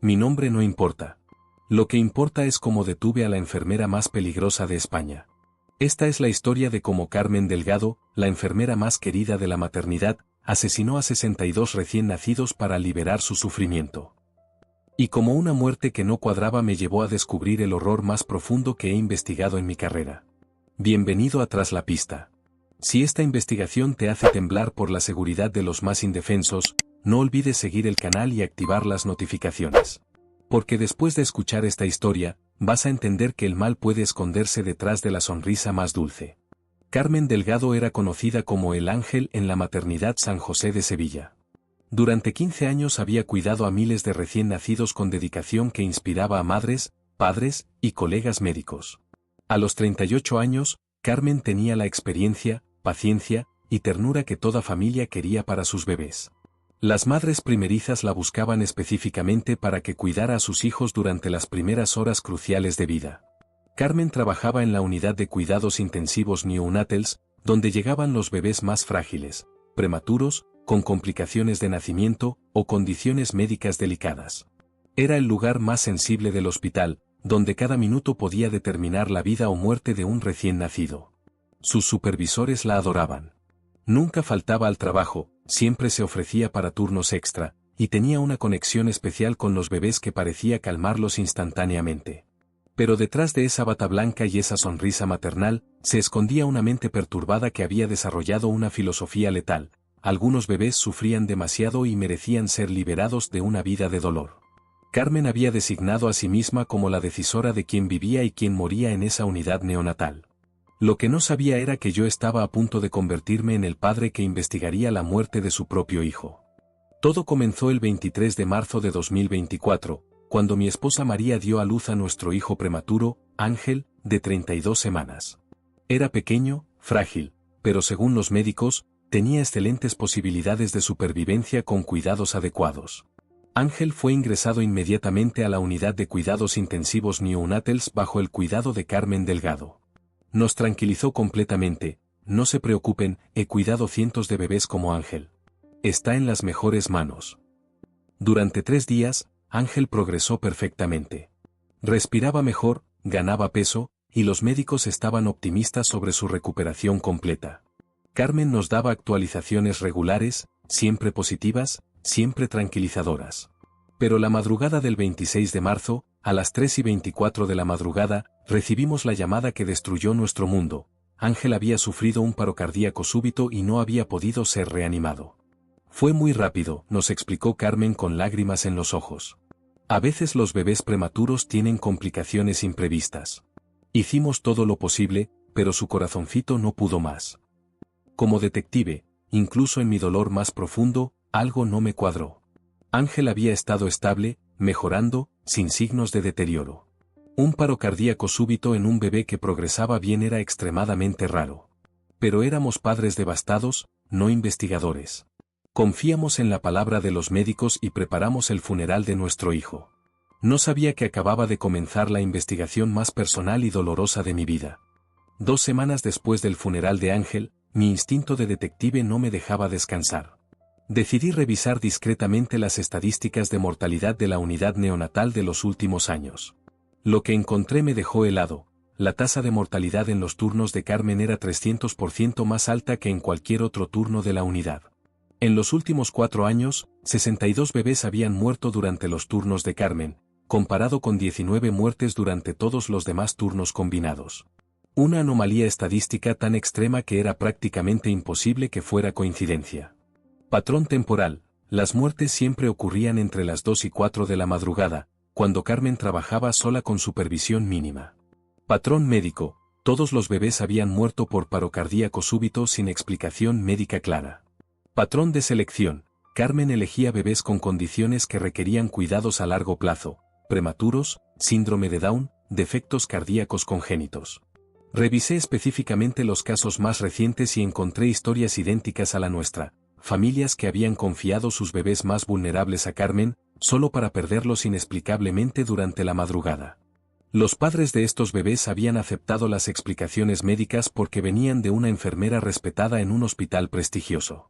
Mi nombre no importa. Lo que importa es cómo detuve a la enfermera más peligrosa de España. Esta es la historia de cómo Carmen Delgado, la enfermera más querida de la maternidad, asesinó a 62 recién nacidos para liberar su sufrimiento. Y como una muerte que no cuadraba me llevó a descubrir el horror más profundo que he investigado en mi carrera. Bienvenido a Tras la Pista. Si esta investigación te hace temblar por la seguridad de los más indefensos, no olvides seguir el canal y activar las notificaciones. Porque después de escuchar esta historia, vas a entender que el mal puede esconderse detrás de la sonrisa más dulce. Carmen Delgado era conocida como el Ángel en la maternidad San José de Sevilla. Durante 15 años había cuidado a miles de recién nacidos con dedicación que inspiraba a madres, padres y colegas médicos. A los 38 años, Carmen tenía la experiencia, paciencia y ternura que toda familia quería para sus bebés. Las madres primerizas la buscaban específicamente para que cuidara a sus hijos durante las primeras horas cruciales de vida. Carmen trabajaba en la unidad de cuidados intensivos neonatals, donde llegaban los bebés más frágiles, prematuros, con complicaciones de nacimiento o condiciones médicas delicadas. Era el lugar más sensible del hospital, donde cada minuto podía determinar la vida o muerte de un recién nacido. Sus supervisores la adoraban. Nunca faltaba al trabajo, siempre se ofrecía para turnos extra, y tenía una conexión especial con los bebés que parecía calmarlos instantáneamente. Pero detrás de esa bata blanca y esa sonrisa maternal, se escondía una mente perturbada que había desarrollado una filosofía letal. Algunos bebés sufrían demasiado y merecían ser liberados de una vida de dolor. Carmen había designado a sí misma como la decisora de quién vivía y quién moría en esa unidad neonatal. Lo que no sabía era que yo estaba a punto de convertirme en el padre que investigaría la muerte de su propio hijo. Todo comenzó el 23 de marzo de 2024, cuando mi esposa María dio a luz a nuestro hijo prematuro, Ángel, de 32 semanas. Era pequeño, frágil, pero según los médicos, tenía excelentes posibilidades de supervivencia con cuidados adecuados. Ángel fue ingresado inmediatamente a la unidad de cuidados intensivos neonatals bajo el cuidado de Carmen Delgado. Nos tranquilizó completamente: no se preocupen, he cuidado cientos de bebés como Ángel. Está en las mejores manos. Durante 3 días, Ángel progresó perfectamente. Respiraba mejor, ganaba peso, y los médicos estaban optimistas sobre su recuperación completa. Carmen nos daba actualizaciones regulares, siempre positivas, siempre tranquilizadoras. Pero la madrugada del 26 de marzo, a las 3:24 de la madrugada, recibimos la llamada que destruyó nuestro mundo. Ángel había sufrido un paro cardíaco súbito y no había podido ser reanimado. Fue muy rápido, nos explicó Carmen con lágrimas en los ojos. A veces los bebés prematuros tienen complicaciones imprevistas. Hicimos todo lo posible, pero su corazoncito no pudo más. Como detective, incluso en mi dolor más profundo, algo no me cuadró. Ángel había estado estable, mejorando, sin signos de deterioro. Un paro cardíaco súbito en un bebé que progresaba bien era extremadamente raro. Pero éramos padres devastados, no investigadores. Confiamos en la palabra de los médicos y preparamos el funeral de nuestro hijo. No sabía que acababa de comenzar la investigación más personal y dolorosa de mi vida. 2 semanas después del funeral de Ángel, mi instinto de detective no me dejaba descansar. Decidí revisar discretamente las estadísticas de mortalidad de la unidad neonatal de los últimos años. Lo que encontré me dejó helado. La tasa de mortalidad en los turnos de Carmen era 300% más alta que en cualquier otro turno de la unidad. En los últimos 4 años, 62 bebés habían muerto durante los turnos de Carmen, comparado con 19 muertes durante todos los demás turnos combinados. Una anomalía estadística tan extrema que era prácticamente imposible que fuera coincidencia. Patrón temporal: las muertes siempre ocurrían entre las 2 y 4 de la madrugada, cuando Carmen trabajaba sola con supervisión mínima. Patrón médico: todos los bebés habían muerto por paro cardíaco súbito sin explicación médica clara. Patrón de selección: Carmen elegía bebés con condiciones que requerían cuidados a largo plazo, prematuros, síndrome de Down, defectos cardíacos congénitos. Revisé específicamente los casos más recientes y encontré historias idénticas a la nuestra, familias que habían confiado sus bebés más vulnerables a Carmen, solo para perderlos inexplicablemente durante la madrugada. Los padres de estos bebés habían aceptado las explicaciones médicas porque venían de una enfermera respetada en un hospital prestigioso.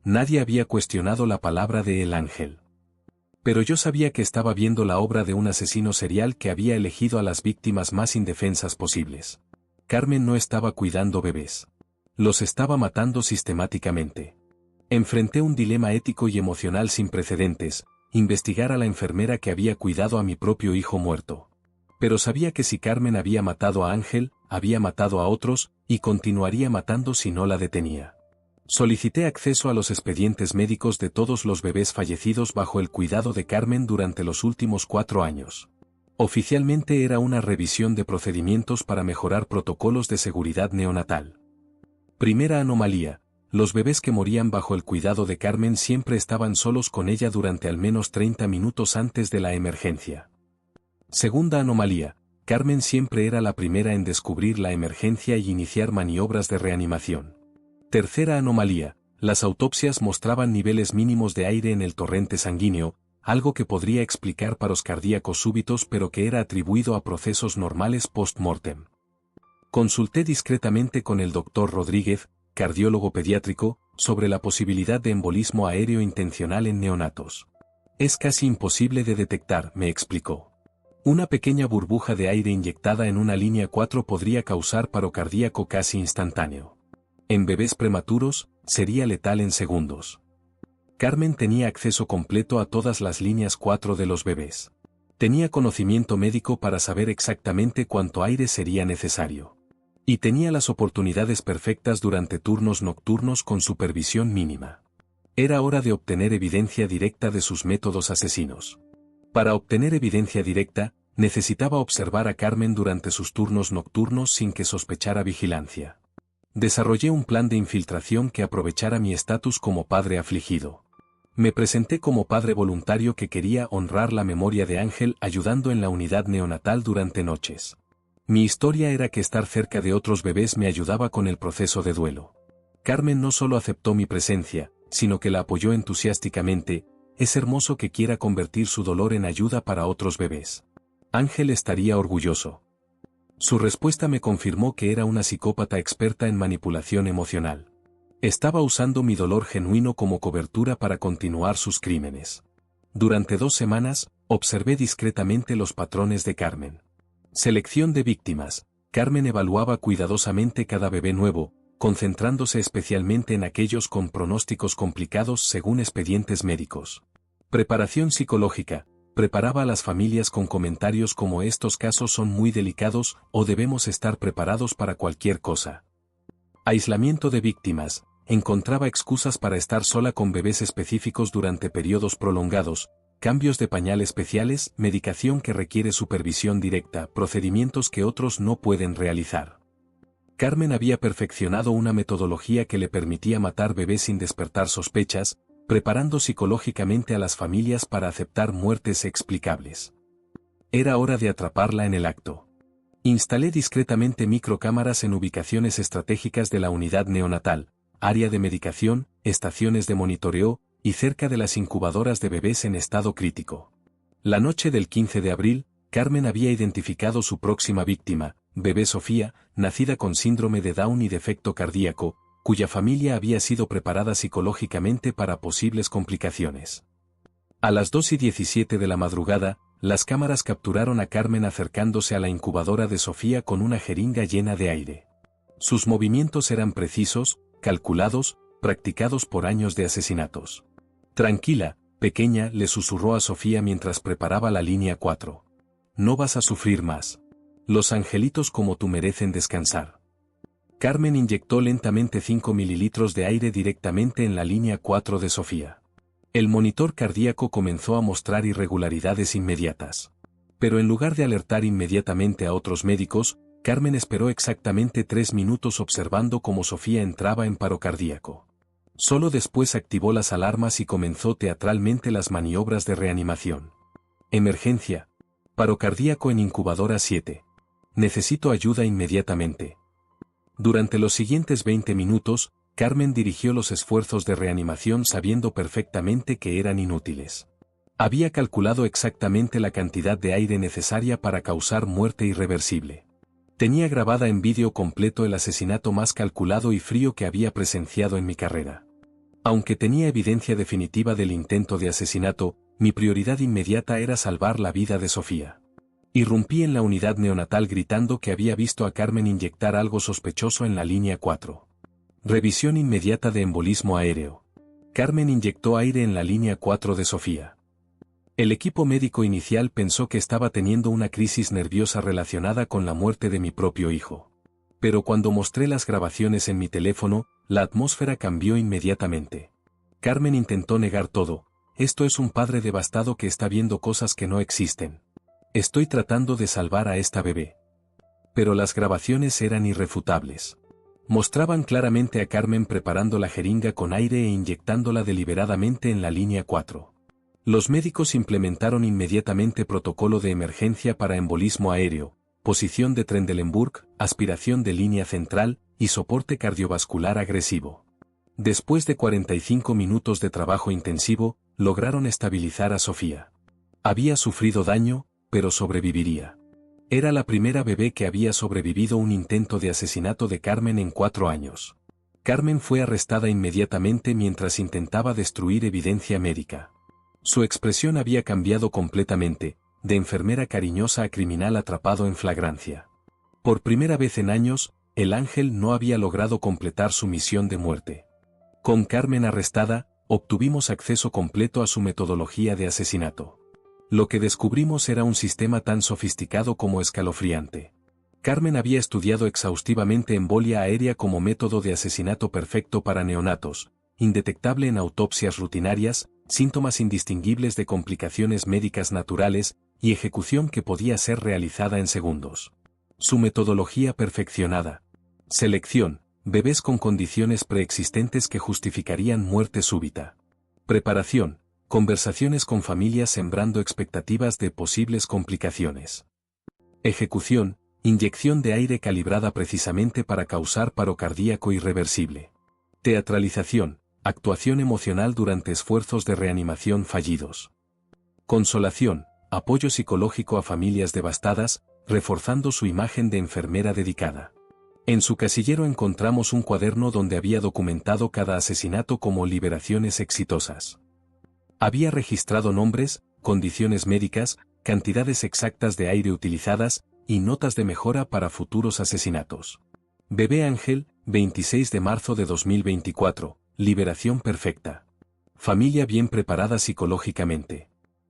Nadie había cuestionado la palabra de El Ángel. Pero yo sabía que estaba viendo la obra de un asesino serial que había elegido a las víctimas más indefensas posibles. Carmen no estaba cuidando bebés. Los estaba matando sistemáticamente. Enfrenté un dilema ético y emocional sin precedentes: investigar a la enfermera que había cuidado a mi propio hijo muerto. Pero sabía que si Carmen había matado a Ángel, había matado a otros, y continuaría matando si no la detenía. Solicité acceso a los expedientes médicos de todos los bebés fallecidos bajo el cuidado de Carmen durante los últimos 4 años. Oficialmente era una revisión de procedimientos para mejorar protocolos de seguridad neonatal. Primera anomalía: los bebés que morían bajo el cuidado de Carmen siempre estaban solos con ella durante al menos 30 minutos antes de la emergencia. Segunda anomalía: Carmen siempre era la primera en descubrir la emergencia y iniciar maniobras de reanimación. Tercera anomalía: las autopsias mostraban niveles mínimos de aire en el torrente sanguíneo, algo que podría explicar paros cardíacos súbitos pero que era atribuido a procesos normales post-mortem. Consulté discretamente con el Dr. Rodríguez, cardiólogo pediátrico, sobre la posibilidad de embolismo aéreo intencional en neonatos. Es casi imposible de detectar, me explicó. Una pequeña burbuja de aire inyectada en una línea 4 podría causar paro cardíaco casi instantáneo. En bebés prematuros, sería letal en segundos. Carmen tenía acceso completo a todas las líneas 4 de los bebés. Tenía conocimiento médico para saber exactamente cuánto aire sería necesario. Y tenía las oportunidades perfectas durante turnos nocturnos con supervisión mínima. Era hora de obtener evidencia directa de sus métodos asesinos. Para obtener evidencia directa, necesitaba observar a Carmen durante sus turnos nocturnos sin que sospechara vigilancia. Desarrollé un plan de infiltración que aprovechara mi estatus como padre afligido. Me presenté como padre voluntario que quería honrar la memoria de Ángel ayudando en la unidad neonatal durante noches. Mi historia era que estar cerca de otros bebés me ayudaba con el proceso de duelo. Carmen no solo aceptó mi presencia, sino que la apoyó entusiásticamente. Es hermoso que quiera convertir su dolor en ayuda para otros bebés. Ángel estaría orgulloso. Su respuesta me confirmó que era una psicópata experta en manipulación emocional. Estaba usando mi dolor genuino como cobertura para continuar sus crímenes. Durante 2 semanas, observé discretamente los patrones de Carmen. Selección de víctimas. Carmen evaluaba cuidadosamente cada bebé nuevo, concentrándose especialmente en aquellos con pronósticos complicados según expedientes médicos. Preparación psicológica. Preparaba a las familias con comentarios como: estos casos son muy delicados o debemos estar preparados para cualquier cosa. Aislamiento de víctimas. Encontraba excusas para estar sola con bebés específicos durante periodos prolongados, cambios de pañal especiales, medicación que requiere supervisión directa, procedimientos que otros no pueden realizar. Carmen había perfeccionado una metodología que le permitía matar bebés sin despertar sospechas, preparando psicológicamente a las familias para aceptar muertes explicables. Era hora de atraparla en el acto. Instalé discretamente microcámaras en ubicaciones estratégicas de la unidad neonatal, área de medicación, estaciones de monitoreo, y cerca de las incubadoras de bebés en estado crítico. La noche del 15 de abril, Carmen había identificado su próxima víctima, bebé Sofía, nacida con síndrome de Down y defecto cardíaco, cuya familia había sido preparada psicológicamente para posibles complicaciones. A las 2:17 de la madrugada, las cámaras capturaron a Carmen acercándose a la incubadora de Sofía con una jeringa llena de aire. Sus movimientos eran precisos, calculados, practicados por años de asesinatos. Tranquila, pequeña, le susurró a Sofía mientras preparaba la línea 4. No vas a sufrir más. Los angelitos como tú merecen descansar. Carmen inyectó lentamente 5 mililitros de aire directamente en la línea 4 de Sofía. El monitor cardíaco comenzó a mostrar irregularidades inmediatas. Pero en lugar de alertar inmediatamente a otros médicos, Carmen esperó exactamente 3 minutos observando cómo Sofía entraba en paro cardíaco. Solo después activó las alarmas y comenzó teatralmente las maniobras de reanimación. Emergencia. Paro cardíaco en incubadora 7. Necesito ayuda inmediatamente. Durante los siguientes 20 minutos, Carmen dirigió los esfuerzos de reanimación sabiendo perfectamente que eran inútiles. Había calculado exactamente la cantidad de aire necesaria para causar muerte irreversible. Tenía grabada en vídeo completo el asesinato más calculado y frío que había presenciado en mi carrera. Aunque tenía evidencia definitiva del intento de asesinato, mi prioridad inmediata era salvar la vida de Sofía. Irrumpí en la unidad neonatal gritando que había visto a Carmen inyectar algo sospechoso en la línea 4. Revisión inmediata de embolismo aéreo. Carmen inyectó aire en la línea 4 de Sofía. El equipo médico inicial pensó que estaba teniendo una crisis nerviosa relacionada con la muerte de mi propio hijo. Pero cuando mostré las grabaciones en mi teléfono, la atmósfera cambió inmediatamente. Carmen intentó negar todo. Esto es un padre devastado que está viendo cosas que no existen. Estoy tratando de salvar a esta bebé. Pero las grabaciones eran irrefutables. Mostraban claramente a Carmen preparando la jeringa con aire e inyectándola deliberadamente en la línea 4. Los médicos implementaron inmediatamente protocolo de emergencia para embolismo aéreo, posición de Trendelenburg, aspiración de línea central y soporte cardiovascular agresivo. Después de 45 minutos de trabajo intensivo, lograron estabilizar a Sofía. Había sufrido daño, pero sobreviviría. Era la primera bebé que había sobrevivido un intento de asesinato de Carmen en 4 años. Carmen fue arrestada inmediatamente mientras intentaba destruir evidencia médica. Su expresión había cambiado completamente, de enfermera cariñosa a criminal atrapado en flagrancia. Por primera vez en años, el ángel no había logrado completar su misión de muerte. Con Carmen arrestada, obtuvimos acceso completo a su metodología de asesinato. Lo que descubrimos era un sistema tan sofisticado como escalofriante. Carmen había estudiado exhaustivamente embolia aérea como método de asesinato perfecto para neonatos, indetectable en autopsias rutinarias, síntomas indistinguibles de complicaciones médicas naturales, y ejecución que podía ser realizada en segundos. Su metodología perfeccionada. Selección: bebés con condiciones preexistentes que justificarían muerte súbita. Preparación: conversaciones con familias sembrando expectativas de posibles complicaciones. Ejecución: inyección de aire calibrada precisamente para causar paro cardíaco irreversible. Teatralización: actuación emocional durante esfuerzos de reanimación fallidos. Consolación: apoyo psicológico a familias devastadas, reforzando su imagen de enfermera dedicada. En su casillero encontramos un cuaderno donde había documentado cada asesinato como liberaciones exitosas. Había registrado nombres, condiciones médicas, cantidades exactas de aire utilizadas, y notas de mejora para futuros asesinatos. Bebé Ángel, 26 de marzo de 2024, liberación perfecta. Familia bien preparada psicológicamente.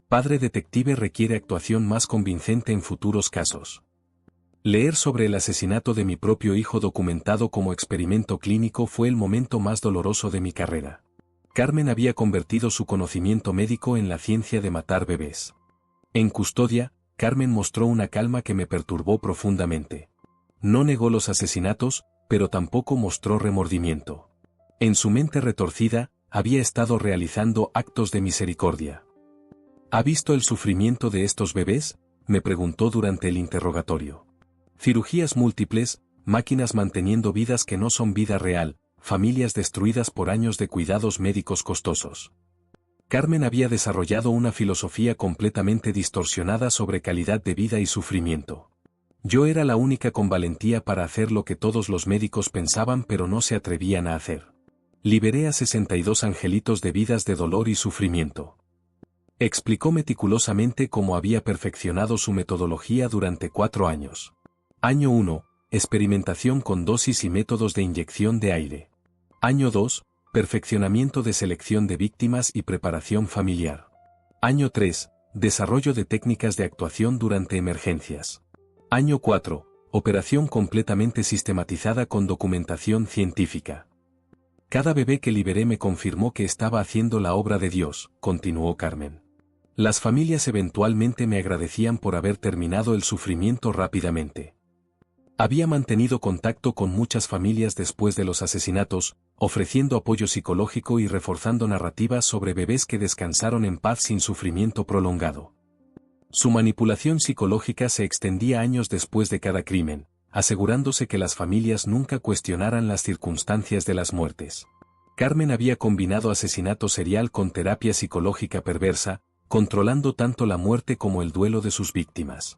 Padre detective requiere actuación más convincente en futuros casos. Leer sobre el asesinato de mi propio hijo documentado como experimento clínico fue el momento más doloroso de mi carrera. Carmen había convertido su conocimiento médico en la ciencia de matar bebés. En custodia, Carmen mostró una calma que me perturbó profundamente. No negó los asesinatos, pero tampoco mostró remordimiento. En su mente retorcida, había estado realizando actos de misericordia. ¿Ha visto el sufrimiento de estos bebés?, me preguntó durante el interrogatorio. Cirugías múltiples, máquinas manteniendo vidas que no son vida real, familias destruidas por años de cuidados médicos costosos. Carmen había desarrollado una filosofía completamente distorsionada sobre calidad de vida y sufrimiento. Yo era la única con valentía para hacer lo que todos los médicos pensaban pero no se atrevían a hacer. Liberé a 62 angelitos de vidas de dolor y sufrimiento. Explicó meticulosamente cómo había perfeccionado su metodología durante 4 años. Año 1, experimentación con dosis y métodos de inyección de aire. Año 2, perfeccionamiento de selección de víctimas y preparación familiar. Año 3, desarrollo de técnicas de actuación durante emergencias. Año 4, operación completamente sistematizada con documentación científica. Cada bebé que liberé me confirmó que estaba haciendo la obra de Dios, continuó Carmen. Las familias eventualmente me agradecían por haber terminado el sufrimiento rápidamente. Había mantenido contacto con muchas familias después de los asesinatos, ofreciendo apoyo psicológico y reforzando narrativas sobre bebés que descansaron en paz sin sufrimiento prolongado. Su manipulación psicológica se extendía años después de cada crimen, asegurándose que las familias nunca cuestionaran las circunstancias de las muertes. Carmen había combinado asesinato serial con terapia psicológica perversa, controlando tanto la muerte como el duelo de sus víctimas.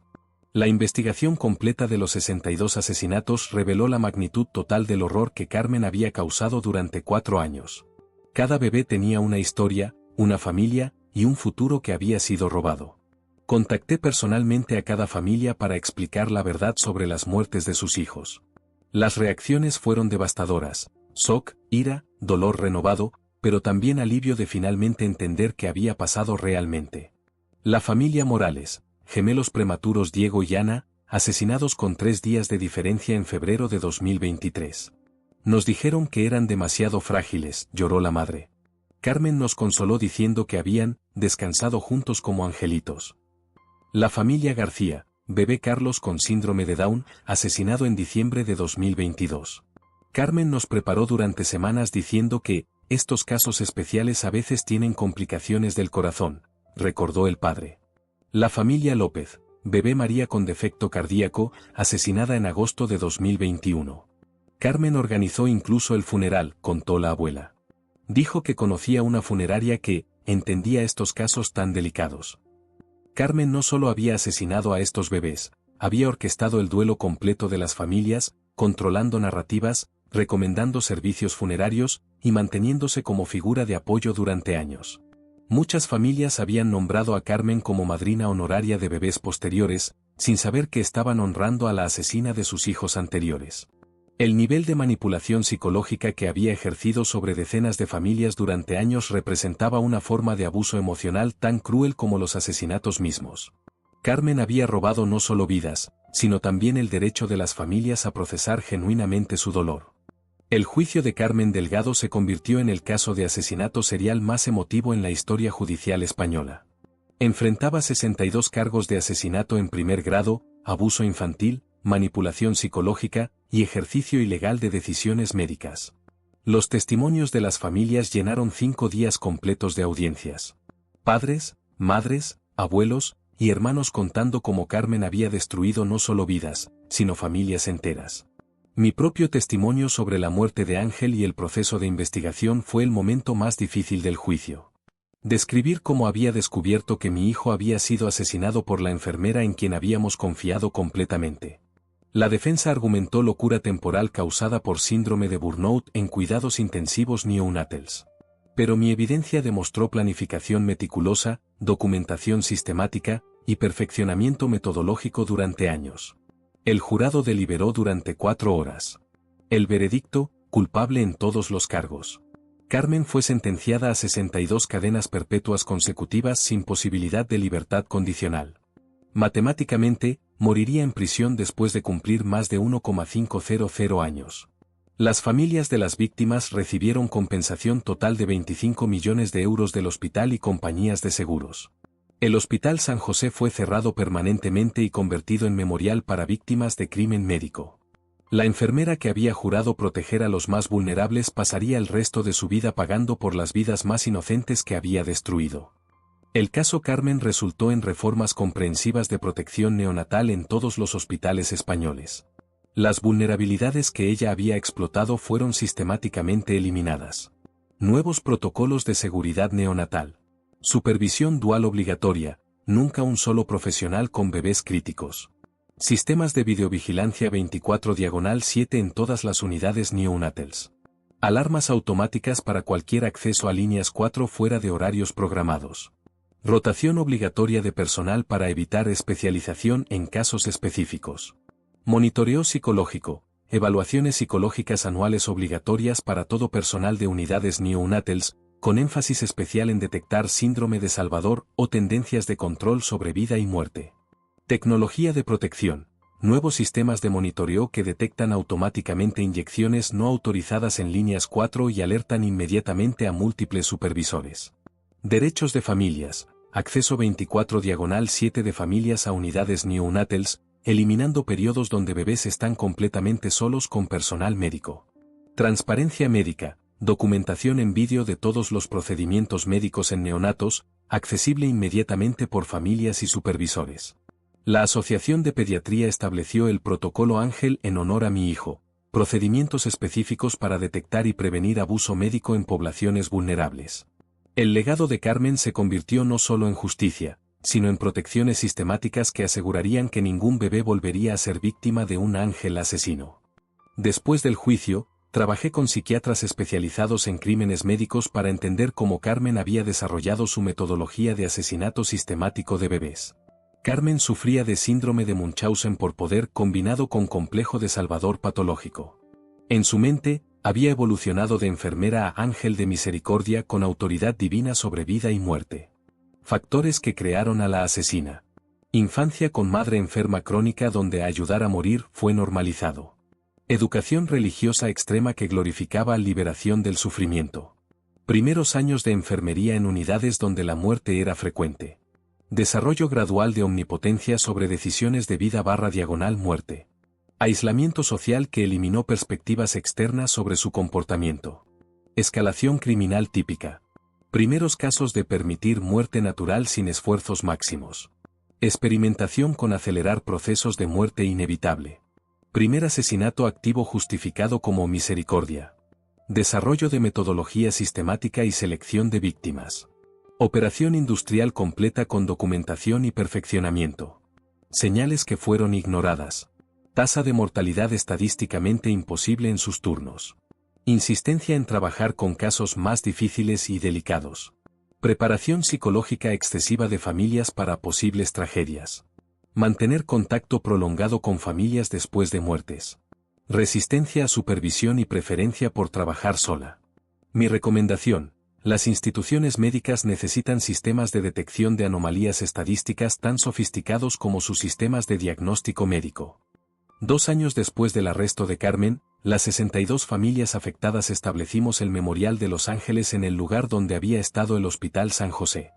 La investigación completa de los 62 asesinatos reveló la magnitud total del horror que Carmen había causado durante 4 años. Cada bebé tenía una historia, una familia y un futuro que había sido robado. Contacté personalmente a cada familia para explicar la verdad sobre las muertes de sus hijos. Las reacciones fueron devastadoras: shock, ira, dolor renovado, pero también alivio de finalmente entender qué había pasado realmente. La familia Morales, gemelos prematuros Diego y Ana, asesinados con 3 días de diferencia en febrero de 2023. Nos dijeron que eran demasiado frágiles, lloró la madre. Carmen nos consoló diciendo que habían descansado juntos como angelitos. La familia García, bebé Carlos con síndrome de Down, asesinado en diciembre de 2022. Carmen nos preparó durante semanas diciendo que estos casos especiales a veces tienen complicaciones del corazón, recordó el padre. La familia López, bebé María con defecto cardíaco, asesinada en agosto de 2021. Carmen organizó incluso el funeral, contó la abuela. Dijo que conocía una funeraria que entendía estos casos tan delicados. Carmen no solo había asesinado a estos bebés, había orquestado el duelo completo de las familias, controlando narrativas, recomendando servicios funerarios y manteniéndose como figura de apoyo durante años. Muchas familias habían nombrado a Carmen como madrina honoraria de bebés posteriores, sin saber que estaban honrando a la asesina de sus hijos anteriores. El nivel de manipulación psicológica que había ejercido sobre decenas de familias durante años representaba una forma de abuso emocional tan cruel como los asesinatos mismos. Carmen había robado no solo vidas, sino también el derecho de las familias a procesar genuinamente su dolor. El juicio de Carmen Delgado se convirtió en el caso de asesinato serial más emotivo en la historia judicial española. Enfrentaba 62 cargos de asesinato en primer grado, abuso infantil, manipulación psicológica y ejercicio ilegal de decisiones médicas. Los testimonios de las familias llenaron 5 días completos de audiencias. Padres, madres, abuelos y hermanos contando cómo Carmen había destruido no solo vidas, sino familias enteras. Mi propio testimonio sobre la muerte de Ángel y el proceso de investigación fue el momento más difícil del juicio. Describir cómo había descubierto que mi hijo había sido asesinado por la enfermera en quien habíamos confiado completamente. La defensa argumentó locura temporal causada por síndrome de burnout en cuidados intensivos neonatals. Pero mi evidencia demostró planificación meticulosa, documentación sistemática y perfeccionamiento metodológico durante años. El jurado deliberó durante 4 horas. El veredicto: culpable en todos los cargos. Carmen fue sentenciada a 62 cadenas perpetuas consecutivas sin posibilidad de libertad condicional. Matemáticamente, moriría en prisión después de cumplir más de 1,500 años. Las familias de las víctimas recibieron compensación total de 25 millones de euros del hospital y compañías de seguros. El Hospital San José fue cerrado permanentemente y convertido en memorial para víctimas de crimen médico. La enfermera que había jurado proteger a los más vulnerables pasaría el resto de su vida pagando por las vidas más inocentes que había destruido. El caso Carmen resultó en reformas comprensivas de protección neonatal en todos los hospitales españoles. Las vulnerabilidades que ella había explotado fueron sistemáticamente eliminadas. Nuevos protocolos de seguridad neonatal. Supervisión dual obligatoria, nunca un solo profesional con bebés críticos. Sistemas de videovigilancia 24/7 en todas las unidades neonatals. Alarmas automáticas para cualquier acceso a líneas 4 fuera de horarios programados. Rotación obligatoria de personal para evitar especialización en casos específicos. Monitoreo psicológico, evaluaciones psicológicas anuales obligatorias para todo personal de unidades neonatals, con énfasis especial en detectar síndrome de Salvador o tendencias de control sobre vida y muerte. Tecnología de protección. Nuevos sistemas de monitoreo que detectan automáticamente inyecciones no autorizadas en líneas 4 y alertan inmediatamente a múltiples supervisores. Derechos de familias. Acceso 24/7 de familias a unidades neonatals, eliminando periodos donde bebés están completamente solos con personal médico. Transparencia médica. Documentación en vídeo de todos los procedimientos médicos en neonatos, accesible inmediatamente por familias y supervisores. La Asociación de Pediatría estableció el Protocolo Ángel en honor a mi hijo, procedimientos específicos para detectar y prevenir abuso médico en poblaciones vulnerables. El legado de Carmen se convirtió no solo en justicia, sino en protecciones sistemáticas que asegurarían que ningún bebé volvería a ser víctima de un ángel asesino. Después del juicio, Trabajé con psiquiatras especializados en crímenes médicos para entender cómo Carmen había desarrollado su metodología de asesinato sistemático de bebés. Carmen sufría de síndrome de Munchausen por poder combinado con complejo de Salvador patológico. En su mente, había evolucionado de enfermera a ángel de misericordia con autoridad divina sobre vida y muerte. Factores que crearon a la asesina. Infancia con madre enferma crónica donde ayudar a morir fue normalizado. Educación religiosa extrema que glorificaba liberación del sufrimiento. Primeros años de enfermería en unidades donde la muerte era frecuente. Desarrollo gradual de omnipotencia sobre decisiones de vida/muerte. Aislamiento social que eliminó perspectivas externas sobre su comportamiento. Escalación criminal típica. Primeros casos de permitir muerte natural sin esfuerzos máximos. Experimentación con acelerar procesos de muerte inevitable. Primer asesinato activo justificado como misericordia. Desarrollo de metodología sistemática y selección de víctimas. Operación industrial completa con documentación y perfeccionamiento. Señales que fueron ignoradas. Tasa de mortalidad estadísticamente imposible en sus turnos. Insistencia en trabajar con casos más difíciles y delicados. Preparación psicológica excesiva de familias para posibles tragedias. Mantener contacto prolongado con familias después de muertes. Resistencia a supervisión y preferencia por trabajar sola. Mi recomendación: las instituciones médicas necesitan sistemas de detección de anomalías estadísticas tan sofisticados como sus sistemas de diagnóstico médico. 2 años después del arresto de Carmen, las 62 familias afectadas establecimos el Memorial de Los Ángeles en el lugar donde había estado el Hospital San José.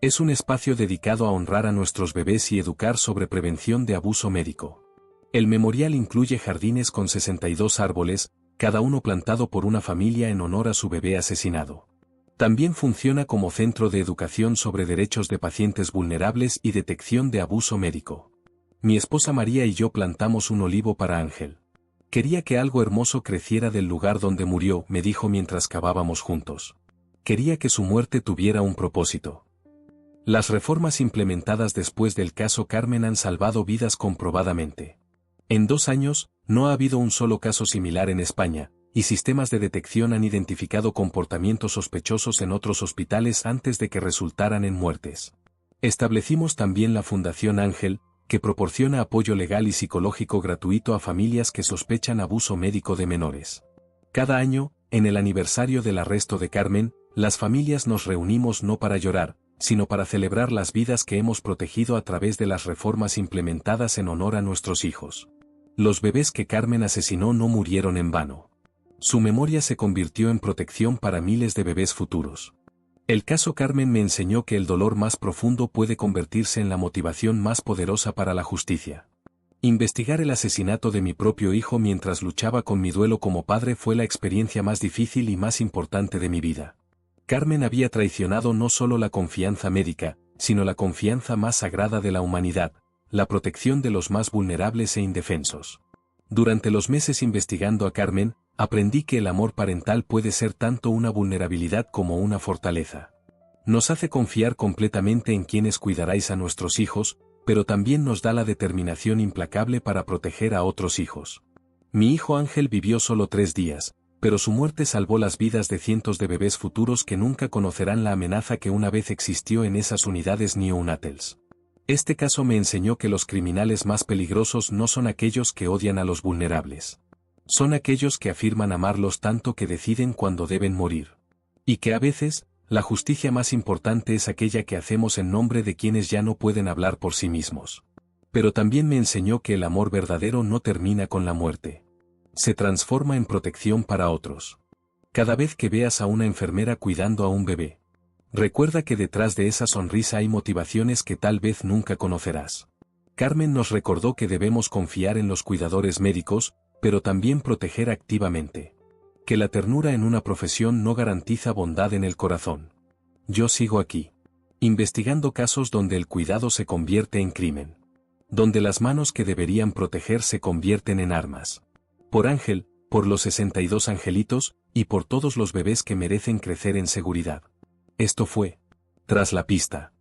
Es un espacio dedicado a honrar a nuestros bebés y educar sobre prevención de abuso médico. El memorial incluye jardines con 62 árboles, cada uno plantado por una familia en honor a su bebé asesinado. También funciona como centro de educación sobre derechos de pacientes vulnerables y detección de abuso médico. Mi esposa María y yo plantamos un olivo para Ángel. Quería que algo hermoso creciera del lugar donde murió, me dijo mientras cavábamos juntos. Quería que su muerte tuviera un propósito. Las reformas implementadas después del caso Carmen han salvado vidas comprobadamente. En 2 años, no ha habido un solo caso similar en España, y sistemas de detección han identificado comportamientos sospechosos en otros hospitales antes de que resultaran en muertes. Establecimos también la Fundación Ángel, que proporciona apoyo legal y psicológico gratuito a familias que sospechan abuso médico de menores. Cada año, en el aniversario del arresto de Carmen, las familias nos reunimos no para llorar, sino para celebrar las vidas que hemos protegido a través de las reformas implementadas en honor a nuestros hijos. Los bebés que Carmen asesinó no murieron en vano. Su memoria se convirtió en protección para miles de bebés futuros. El caso Carmen me enseñó que el dolor más profundo puede convertirse en la motivación más poderosa para la justicia. Investigar el asesinato de mi propio hijo mientras luchaba con mi duelo como padre fue la experiencia más difícil y más importante de mi vida. Carmen había traicionado no solo la confianza médica, sino la confianza más sagrada de la humanidad, la protección de los más vulnerables e indefensos. Durante los meses investigando a Carmen, aprendí que el amor parental puede ser tanto una vulnerabilidad como una fortaleza. Nos hace confiar completamente en quienes cuidaráis a nuestros hijos, pero también nos da la determinación implacable para proteger a otros hijos. Mi hijo Ángel vivió solo 3 días, pero su muerte salvó las vidas de cientos de bebés futuros que nunca conocerán la amenaza que una vez existió en esas unidades neonatales. Este caso me enseñó que los criminales más peligrosos no son aquellos que odian a los vulnerables. Son aquellos que afirman amarlos tanto que deciden cuándo deben morir. Y que a veces, la justicia más importante es aquella que hacemos en nombre de quienes ya no pueden hablar por sí mismos. Pero también me enseñó que el amor verdadero no termina con la muerte. Se transforma en protección para otros. Cada vez que veas a una enfermera cuidando a un bebé, recuerda que detrás de esa sonrisa hay motivaciones que tal vez nunca conocerás. Carmen nos recordó que debemos confiar en los cuidadores médicos, pero también proteger activamente. Que la ternura en una profesión no garantiza bondad en el corazón. Yo sigo aquí, investigando casos donde el cuidado se convierte en crimen. Donde las manos que deberían proteger se convierten en armas. Por Ángel, por los 62 angelitos, y por todos los bebés que merecen crecer en seguridad. Esto fue Tras la Pista.